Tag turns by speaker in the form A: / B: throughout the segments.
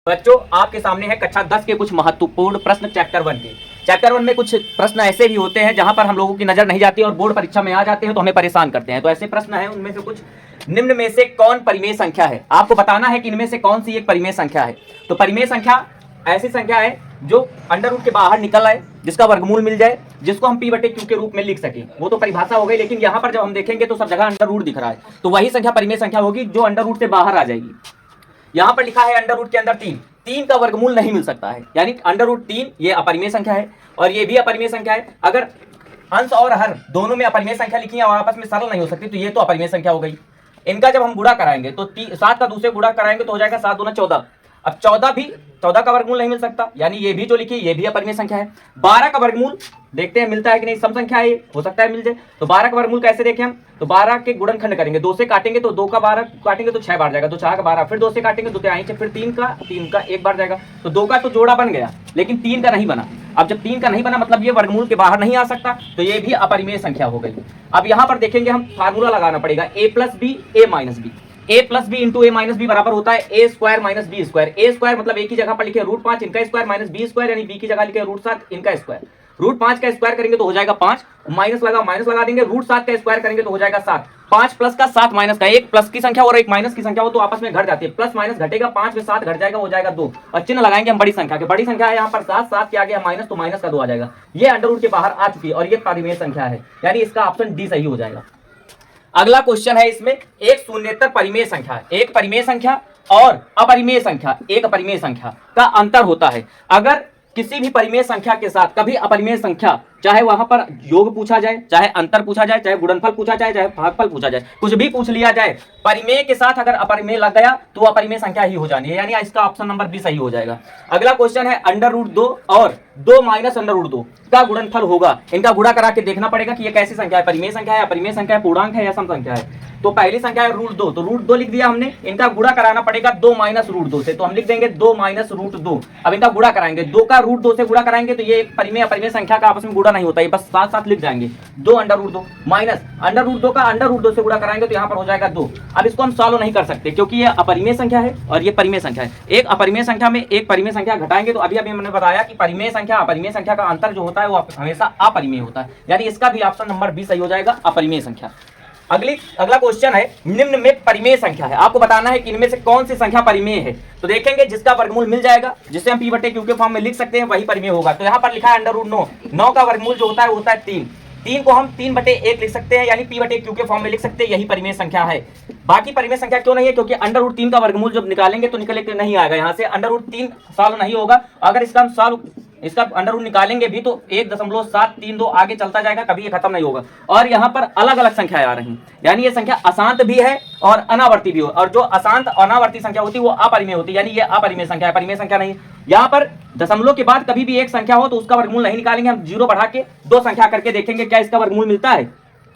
A: बच्चों आपके सामने है कक्षा 10 के कुछ महत्वपूर्ण प्रश्न चैप्टर 1 के। चैप्टर 1 में कुछ प्रश्न ऐसे भी होते हैं जहां पर हम लोगों की नजर नहीं जाती और बोर्ड परीक्षा में आ जाते हैं तो हमें परेशान करते हैं। तो ऐसे प्रश्न हैं, उनमें से कुछ निम्न में से कौन परिमेय संख्या है। आपको बताना है कि इनमें से कौन सी एक परिमेय संख्या है। तो परिमेय संख्या ऐसी संख्या है जो अंडर रूट के बाहर निकल आए, जिसका वर्गमूल मिल जाए, जिसको हम p बटे क्यू के रूप में लिख सके। वो तो परिभाषा हो गई, लेकिन यहाँ पर जब हम देखेंगे तो सब जगह अंडर रूट दिख रहा है, तो वही संख्या परिमेय संख्या होगी जो अंडर रूट से बाहर आ जाएगी। यहाँ पर लिखा है अंडर रूट के अंदर 3 का वर्गमूल नहीं मिल सकता है, यानी अंडर रूट 3 ये अपरिमेय संख्या है और ये भी अपरिमेय संख्या है। अगर अंश और हर दोनों में अपरिमेय संख्या लिखी है और आपस में सरल नहीं हो सकती तो ये तो अपरिमेय संख्या हो गई। इनका जब हम गुणा कराएंगे तो 7 का दूसरे गुणा कराएंगे तो हो जाएगा 7 दूना 14। अब 14 का वर्गमूल नहीं मिल सकता, यानी ये भी जो लिखी ये भी अपरिमेय संख्या है। 12 का वर्गमूल देखते हैं मिलता है कि नहीं, सम संख्या है, हो सकता है मिल जाए। तो 12 का वर्गमूल कैसे देखें हम, तो 12 के गुणनखंड करेंगे, 2 से काटेंगे तो 2 का 12 काटेंगे तो 6 बार जाएगा, तो 4 का 12, फिर 2 से काटेंगे 2 तिहाई, फिर 3 का 1 बार जाएगा। तो 2 का तो जोड़ा बन गया लेकिन 3 का नहीं बना। अब जब 3 का नहीं बना मतलब ये वर्गमूल के बाहर नहीं आ सकता, तो ये भी अपरिमेय संख्या हो गई। अब यहाँ पर देखेंगे हम फार्मूला लगाना पड़ेगा a plus B A minus B. a plus B into A minus B बराबर होता है a square minus B square. a square मतलब एक ही जगह पर लिखे √5 इनका स्क्वायर माइनस बी स्क्वायर, यानी b की जगह लिखे √7 इनका स्क्वायर। √5 का स्क्वायर करेंगे तो हो जाएगा 5, माइनस लगा देंगे, √7 का स्क्वायर करेंगे तो हो जाएगा 7। 5 प्लस का 7 माइनस का, एक प्लस की संख्या और एक माइनस की संख्या हो तो आपस में घट जाती है, प्लस माइनस घटेगा, 5 में 7 घट जाएगा, हो जाएगा 2। और चिन्ह लगाएंगे हम बड़ी संख्या के, बड़ी संख्या है यहाँ पर 7 के आगे माइनस तो माइनस का 2 आ जाएगा। ये अंडर रूट के बाहर आ चुकी है और ये परिमेय संख्या है, यानी इसका ऑप्शन डी सही हो जाएगा। अगला क्वेश्चन है, इसमें एक शून्येतर परिमेय संख्या है। एक परिमेय संख्या और अपरिमेय संख्या, एक अपरिमेय संख्या का अंतर होता है। अगर किसी भी परिमेय संख्या के साथ कभी अपरिमेय संख्या, चाहे वहां पर योग पूछा जाए, चाहे अंतर पूछा जाए, चाहे गुणनफल पूछा जाए, चाहे भागफल पूछा जाए, कुछ भी पूछ लिया जाए, परिमेय के साथ अगर अपरिमेय लग गया तो अपरिमेय संख्या ही हो जानी है, यानी इसका ऑप्शन नंबर बी सही हो जाएगा। अगला क्वेश्चन है अंडर रूट 2 और 2 माइनस अंडर रूट 2 का गुणनफल होगा। इनका गुणा करा के देखना पड़ेगा कि ये कैसी संख्या है, परिमेय संख्या है, अपरिमेय संख्या है, पूर्णांक है या सम संख्या है। तो पहली संख्या है √2, तो √2 लिख दिया हमने। इनका गुणा कराना पड़ेगा 2 माइनस √2 से, तो हम लिख देंगे 2 माइनस √2। अब इनका गुणा कराएंगे, 2 का √2 से गुणा कराएंगे तो ये एक परिमेय अपरिमेय संख्या का आपस में गुणा नहीं होता है, बस साथ साथ लिख जाएंगे। 2 under root 2 minus under root 2 का अंडर रूट 2 से गुणा कराएंगे तो यहाँ पर हो जाएगा 2। अब इसको हम सॉल्व नहीं कर सकते क्योंकि ये अपरिमेय संख्या है और ये परिमेय संख्या है। एक अपरिमेय संख्या में एक परिमेय संख्या घटाएंगे तो अभी मैंने बताया कि परिमेय संख्या अपरिमेय संख्या का अंतर जो होता है वो हमेशा अपरिमेय होता है, यानी इसका भी ऑप्शन नंबर बी सही हो जाएगा, अपरिमेय संख्या। अगला क्वेश्चन है, निम्न में परिमेय संख्या है। आपको बताना है कि इनमें से कौन सी संख्या परिमेय है। तो देखेंगे जिसका वर्गमूल मिल जाएगा, जिसे हम p बटे क्यू के फॉर्म में लिख सकते हैं, वही परिमेय होगा। तो यहाँ पर लिखा है अंडर रूट 9, 9 का वर्गमूल जो होता है वो होता है 3 को हम 3 बटे 1 लिख सकते हैं, यानी p बटे क्यू के फॉर्म में लिख सकते हैं, यही परिमेय संख्या है। बाकी परिमेय संख्या क्यों नहीं है, क्योंकि अंडर रूट 3 का वर्गमूल जब निकालेंगे तो निकले नहीं आएगा, यहाँ से अंडर रूट 3 सॉल्व नहीं होगा। अगर इसका अंडर रूट निकालेंगे भी तो 1.732 आगे चलता जाएगा, कभी ये खत्म नहीं होगा। और यहाँ पर अलग अलग संख्याएं आ रही हैं, यानी ये संख्या अशांत भी है और अनावर्ती भी हो, और जो अशांत अनावर्ती संख्या होती है वो अपरिमेय होती है, यानी ये अपरिमेय संख्या है, परिमेय संख्या नहीं। यहाँ पर दशमलव के बाद कभी भी एक संख्या हो तो उसका वर्गमूल नहीं निकालेंगे, हम 0 बढ़ा के 2 संख्या करके देखेंगे क्या इसका वर्गमूल मिलता है।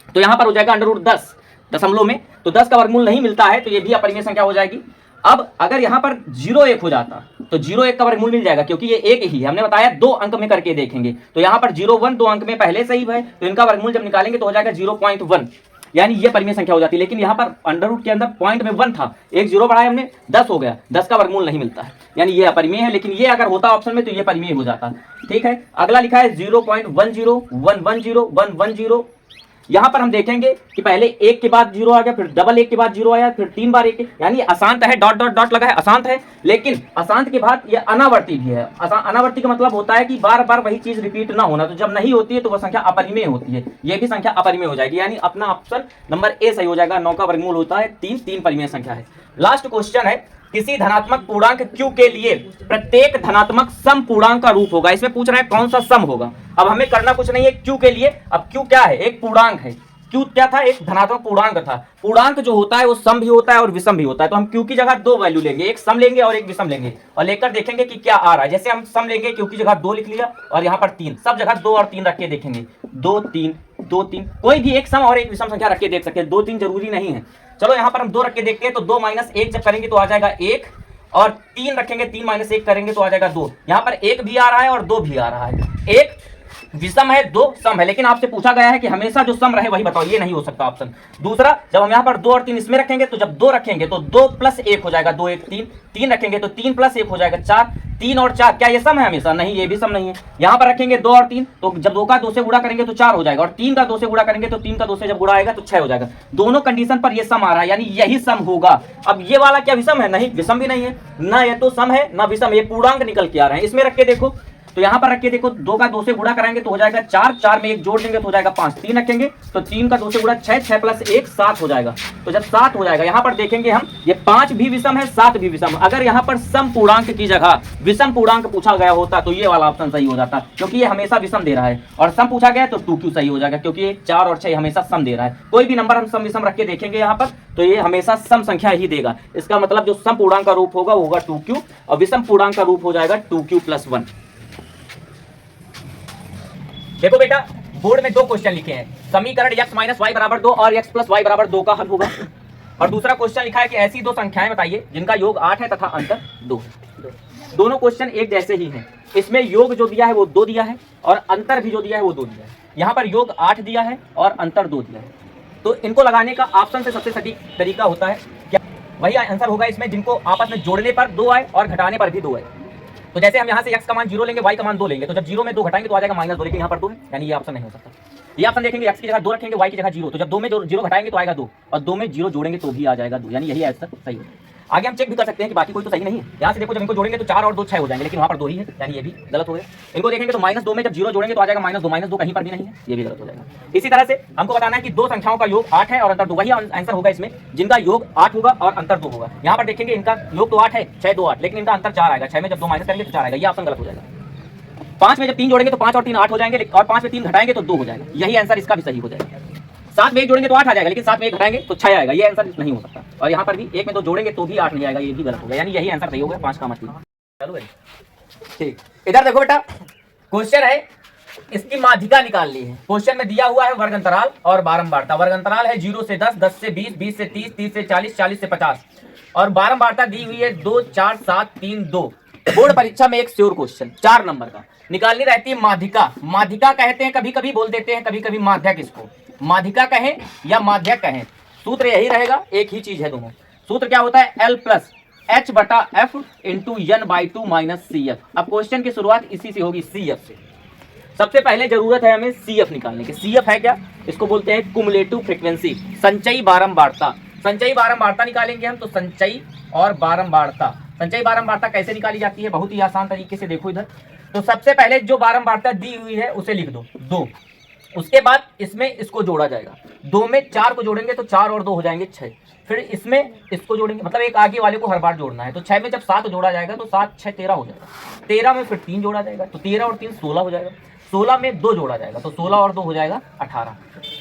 A: तो यहाँ पर हो जाएगा अंडर रूट 10 दशमलव में, तो 10 का वर्गमूल नहीं मिलता है तो ये भी अपरिमेय संख्या हो जाएगी। अब अगर यहाँ पर 0 1 हो जाता तो 0 1 का वर्गमूल मिल जाएगा, क्योंकि ये एक ही है, हमने बताया 2 अंक में करके देखेंगे। तो यहाँ पर 0 1 2 अंक में पहले से ही है, तो इनका वर्गमूल जब निकालेंगे तो हो जाएगा 0.1, यानी ये परिमेय संख्या हो जाती है। लेकिन यहाँ पर अंडर रूट के अंदर पॉइंट में 1 था, एक 0 बढ़ाया हमने 10 हो गया, 10 का वर्गमूल नहीं मिलता है, यानी ये अपरिमेय है। लेकिन ये अगर होता ऑप्शन में तो ये परिमेय हो जाता। ठीक है, अगला लिखा है 0.10 110 110। यहाँ पर हम देखेंगे कि पहले 1 के बाद 0 आ गया, फिर डबल 1 के बाद 0 आया, फिर 3 बार 1, यानी अशांत है, डॉट डॉट डॉट लगा है, अशांत है। लेकिन अशांत के बाद ये अनावर्ती भी है। अनावर्ती का मतलब होता है कि बार बार वही चीज रिपीट ना होना, तो जब नहीं होती है तो वह संख्या अपरिमेय होती है, ये भी संख्या अपरिमेय हो जाएगी, यानी अपना ऑप्शन नंबर ए सही हो जाएगा। 9 का वर्गमूल होता है 3 परिमेय संख्या है। लास्ट क्वेश्चन है, किसी धनात्मक पूर्णांक q के लिए प्रत्येक धनात्मक सम पूर्णांक का रूप होगा। इसमें पूछ रहा है कौन सा सम होगा। अब हमें करना कुछ नहीं है q के लिए। अब q क्या है, एक पूर्णांक है। q क्या था, एक धनात्मक पूर्णांक था। पूर्णांक जो होता है वो सम भी होता है और विषम भी होता है। तो हम q की जगह 2 वैल्यू लेंगे, एक सम लेंगे और एक विषम लेंगे, और लेकर देखेंगे कि क्या आ रहा है। जैसे हम सम लेंगे, q की जगह 2 लिख लिया और यहाँ पर 3, सब जगह 2 और 3 रख के देखेंगे, 2 3 2 3, कोई भी एक सम और एक विषम संख्या रख के देख सकते हैं, 2 3 जरूरी नहीं है। चलो यहाँ पर हम 2 रख के देखते हैं, तो 2 - 1 जब करेंगे तो आ जाएगा 1, और 3 रखेंगे, 3 - 1 करेंगे तो आ जाएगा 2। यहाँ पर 1 भी आ रहा है और 2 भी आ रहा है। 1 विषम है, दो सम है, लेकिन आपसे पूछा गया है कि हमेशा जो सम रहे वही बताओ, ये नहीं हो सकता ऑप्शन। दूसरा, जब हम यहाँ पर 2 और 3 इसमें रखेंगे तो जब 2 रखेंगे तो 2 + 1 हो जाएगा, 2 1 3, 3 रखेंगे तो 3 + 1 हो जाएगा 4, 3 और 4 क्या ये सम है हमेशा? नहीं, ये भी सम नहीं है। यहाँ पर रखेंगे 2 और 3 तो जब 2 का 2 से गुणा करेंगे तो 4 हो जाएगा, और 3 का 2 से गुणा करेंगे तो 3 का 2 से जब गुणा आएगा तो 6 हो जाएगा। दोनों कंडीशन पर ये सम आ रहा है, यानी यही सम होगा। अब ये वाला क्या विषम है? नहीं, विषम भी नहीं है, ना ये तो सम है ना विषम, ये पूर्णांक निकल के आ रहे हैं। इसमें रख के देखो, तो यहां पर रखिए, देखो 2 का 2 से गुणा कराएंगे तो हो जाएगा 4, 4 में 1 जोड़ देंगे तो हो जाएगा 5, 3 रखेंगे तो 3 का 2 से गुणा 6, 6 + 1 7 हो जाएगा। तो जब 7 हो जाएगा, यहां पर देखेंगे हम, ये 5 भी विषम है, 7 भी विषम। अगर यहां पर सम पूर्णांक की जगह विषम पूर्णांक पूछा गया होता तो ये वाला ऑप्शन सही हो जाता, क्योंकि ये हमेशा विषम दे रहा है, और सम पूछा गया तो 2q सही हो जाएगा, क्योंकि ये 4 और 6 हमेशा सम दे रहा है। कोई भी नंबर हम सम विषम रख के देखेंगे यहाँ पर तो ये हमेशा सम संख्या ही देगा। इसका मतलब जो सम पूर्णांक का रूप होगा वो होगा 2q, और विषम पूर्णांक का रूप हो जाएगा 2q + 1। देखो बेटा, बोर्ड में 2 क्वेश्चन लिखे हैं, समीकरण x - y = 2 और x + y = 2 का हल होगा। और दूसरा क्वेश्चन लिखा है कि ऐसी 2 संख्याएं बताइए जिनका योग 8 है तथा अंतर 2 है। दोनों क्वेश्चन एक जैसे ही हैं, इसमें योग जो दिया है वो 2 दिया है और अंतर भी जो दिया है वो 2 दिया है। यहाँ पर योग 8 दिया है और अंतर 2 दिया है, तो इनको लगाने का ऑप्शन से सबसे सटीक तरीका होता है क्या? वही आंसर होगा इसमें जिनको आपस में जोड़ने पर 2 आए और घटाने पर भी 2 आए। तो जैसे हम यहाँ से x का मान 0 लेंगे, y का मान 2 लेंगे, तो जब 0 में 2 घटाएंगे तो आ जाएगा -2, लेकिन यहाँ पर 2 है, यानी ये ऑप्शन नहीं हो सकता। ये ऑप्शन देखेंगे, x की जगह 2 रखेंगे, y की जगह 0, तो जब 2 में 0 घटाएंगे तो आएगा 2, और 2 में 0 जोड़ेंगे तो भी आ जाएगा 2, यानी यही आंसर सही है। आगे हम चेक भी कर सकते हैं कि बाकी कोई तो सही नहीं है। यहाँ से देखो, जब इनको जोड़ेंगे तो 4 और 2 6 हो जाएंगे, लेकिन वहाँ पर 2 ही है, यानी ये भी गलत हो गया। इनको देखेंगे तो -2 में जब 0 जोड़ेंगे तो आ जाएगा -2, -2 कहीं पर भी नहीं है, ये भी गलत हो जाएगा। इसी तरह से हमको बताना है कि 2 संख्याओं का योग 8 है और अंतर 2, वही आंसर होगा इसमें जिनका योग 8 होगा और अंतर 2 होगा। यहाँ पर देखेंगे इनका योग तो 8 है, 6 2 8, लेकिन इनका अंतर 4 आएगा, 6 में जब 2 माइनस करेंगे तो 4 आएगा, ये ऑप्शन गलत हो जाएगा। 5 में जब 3 जोड़ेंगे तो 5 और 3 8 हो जाएंगे, और 5 में 3 घटाएंगे तो 2 हो जाएगा, यही आंसर इसका भी सही हो जाएगा। 7 में 1 जोड़ेंगे तो 8 आ जाएगा, लेकिन 7 में 1 घटाएंगे तो 6 आएगा, ये आंसर नहीं हो सकता। और यहाँ पर भी 1 में 2 जोड़ेंगे तो भी 8 नहीं आएगा, ये भी गलत हो गया, यानी यही आंसर सही हो गया, 5 का मतलब। चलो भाई ठीक, इधर देखो बेटा, क्वेश्चन है, इसकी माध्यिका निकालनी है। क्वेश्चन में दिया हुआ है वर्ग अंतराल और बारंबारता। वर्ग अंतराल है 0 से 10, 10 से 20, 20 से 30, 30 से 40, 40 से 50, और बारंबारता दी हुई है 2 4 7 3 2। बोर्ड परीक्षा में एक श्योर क्वेश्चन 4 नंबर का, निकालनी रहती है माध्यिका। माध्यिका कहते हैं, कभी कभी बोल देते हैं, कभी कभी माध्यक, इसको माध्यिका कहें या माध्यक कहें, सूत्र यही रहेगा, एक ही चीज है दोनों। सूत्र क्या होता है? L + H/F × N/2 - CF। अब क्वेश्चन की शुरुआत इसी से होगी, CF से। सबसे पहले जरूरत है हमें CF निकालने की। CF है क्या? इसको बोलते हैं कुमुलेटिव फ्रीक्वेंसी, संचयी बारंबारता। संचयी बारंबारता निकालेंगे हम, तो संचयी और बारंबारता, संचयी बारंबारता कैसे निकाली जाती है? बहुत ही आसान तरीके से, देखो इधर। तो सबसे पहले जो बारंबारता दी हुई है उसे लिख दो 2, उसके बाद इसमें इसको जोड़ा जाएगा, 2 में 4 को जोड़ेंगे तो 4 और 2 हो जाएंगे 6, फिर इसमें इसको जोड़ेंगे, मतलब एक आगे वाले को हर बार जोड़ना है, तो 6 में जब 7 जोड़ा जाएगा तो 7 6 13 हो जाएगा, 13 में फिर 3 जोड़ा जाएगा तो 13 और 3 16 हो जाएगा, 16 में 2 जोड़ा जाएगा तो 16 और 2 हो जाएगा 18।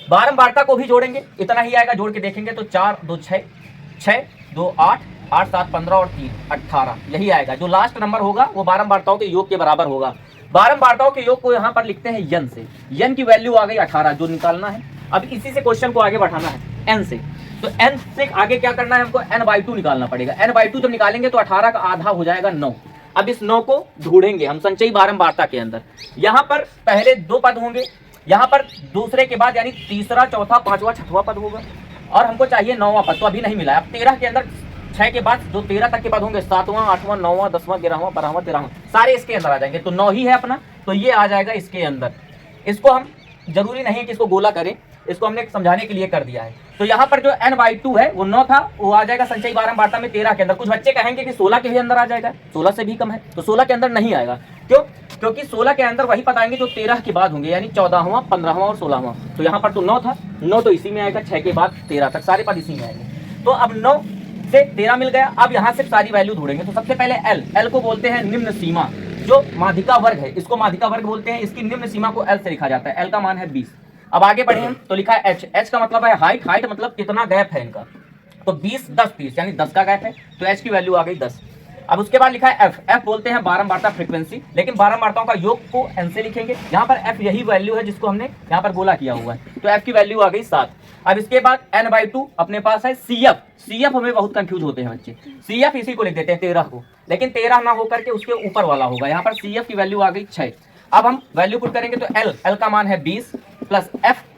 A: बारंबारता को भी जोड़ेंगे, इतना ही आएगा, जोड़ के देखेंगे तो 4 2 6, 6 2 8, 8 7 15 और 3 18, यही आएगा। जो लास्ट नंबर होगा वो बारंबारताओं के योग के बराबर होगा। बारंबारताओं के योग को यहाँ पर लिखते हैं n से, n की वैल्यू आ गई 18 जो निकालना है। अब इसी से क्वेश्चन को आगे बढ़ाना है n से, तो n से आगे क्या करना है हमको? n/2 निकालना पड़ेगा। n/2 जब निकालेंगे तो 18 का आधा हो जाएगा 9। अब इस 9 को ढूंढेंगे हम संचयी बारंबारता के अंदर। यहाँ पर पहले 2 पद होंगे, यहाँ पर दूसरे के बाद यानी तीसरा चौथा पांचवा छठवां पद होगा, और हमको चाहिए 9वां पद, तो अभी नहीं मिला है। अब 13 के अंदर 6 के बाद जो 13 तक के पद होंगे, 7वां 8वां 9वां 10वां 11वां 12वां 13वां, सारे इसके अंदर आ जाएंगे, तो 9 ही है अपना, तो ये आ जाएगा इसके अंदर। इसको हम जरूरी नहीं है कि इसको गोला करें, इसको हमने समझाने के लिए कर दिया है। तो यहाँ पर जो n/2 है वो 9 था, वो आ जाएगा संचयी बारंबारता में 13 के अंदर। कुछ बच्चे कहेंगे कि 16 के भी अंदर आ जाएगा, 16 से भी कम है, तो 16 के अंदर नहीं आएगा। क्यों? क्योंकि 16 के अंदर वही पद आएंगे जो 13 के बाद होंगे, यानी 14वां 15वां और 16वां। तो यहाँ पर तो 9 था, 9 तो इसी में आएगा, 6 के बाद 13 तक सारे पद इसी में आएंगे। तो अब 9 से 13 मिल गया। अब यहाँ से सारी वैल्यू ढूंढेंगे, तो सबसे पहले L को बोलते हैं निम्न सीमा, जो माध्यिका वर्ग है इसको माध्यिका वर्ग बोलते हैं। इसकी निम्न सीमा को L से लिखा जाता है, L का मान है 20। अब आगे बढ़े हम, तो लिखा है H का मतलब है हाइट, हाइट मतलब कितना गैप है इनका, तो 20 10 30 यानी 10 का गैप है, तो H की वैल्यू आ गई 10। अब उसके बाद लिखा है F बोलते हैं बारंबारता फ्रीक्वेंसी, लेकिन बारंबारताओं का योग को N से लिखेंगे। यहाँ पर F यही वैल्यू है जिसको हमने यहाँ पर गोला किया हुआ है, तो F की वैल्यू आ गई 7। अब इसके बाद n/2 अपने पास है CF हमें बहुत कंफ्यूज होते हैं बच्चे, CF इसी को लिख देते हैं 13 को, लेकिन 13 ना होकर के उसके ऊपर वाला होगा। यहाँ पर CF की वैल्यू आ गई 6। अब हम वैल्यू पुट करेंगे तो एल का मान है 20 प्लस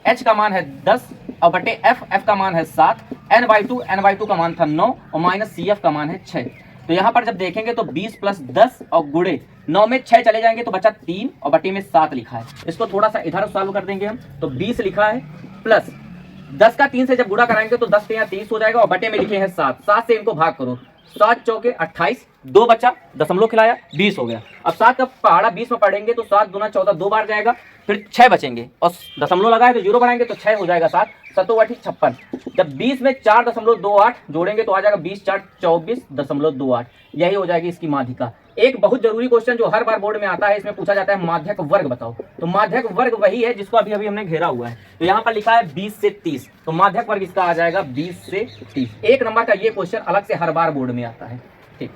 A: एच का मान है 10 और बटे एफ का मान है 7, n/2 का मान था 9 और माइनस CF का मान है 6। तो यहाँ पर जब देखेंगे तो 20 प्लस 10 और गुणे 9 में 6 चले जाएंगे तो बचा 3 और बटे में 7 लिखा है। इसको थोड़ा सा इधर सॉल्व कर देंगे हम, तो 20 लिखा है प्लस 10 का 3 से जब गुणा कराएंगे तो 10 यहाँ 30 हो जाएगा और बटे में लिखे हैं 7 से इनको भाग करो, 7 चौके 28, 2 बचा, दशमलव खिलाया 20 हो गया। अब 7 का पहाड़ा 20 में पढ़ेंगे तो 7 दूना 14 2 बार जाएगा, फिर 6 बचेंगे और दशमलव लगाए तो 0 बनाएंगे तो 6 हो जाएगा 7, 7 8 56। जब 20 में 4.28 जोड़ेंगे तो आ जाएगा 20 4 24.28। यही हो जाएगी इसकी माध्यिका। एक बहुत जरूरी क्वेश्चन जो हर बार बोर्ड में आता है, इसमें पूछा जाता है माध्यक वर्ग बताओ। तो माध्यक वर्ग वही है जिसको अभी अभी हमने घेरा हुआ है। तो यहाँ पर लिखा है 20 से 30, तो माध्यक वर्ग इसका आ जाएगा 20 से 30। 1 नंबर का ये क्वेश्चन अलग से हर बार बोर्ड में आता है। ठीक।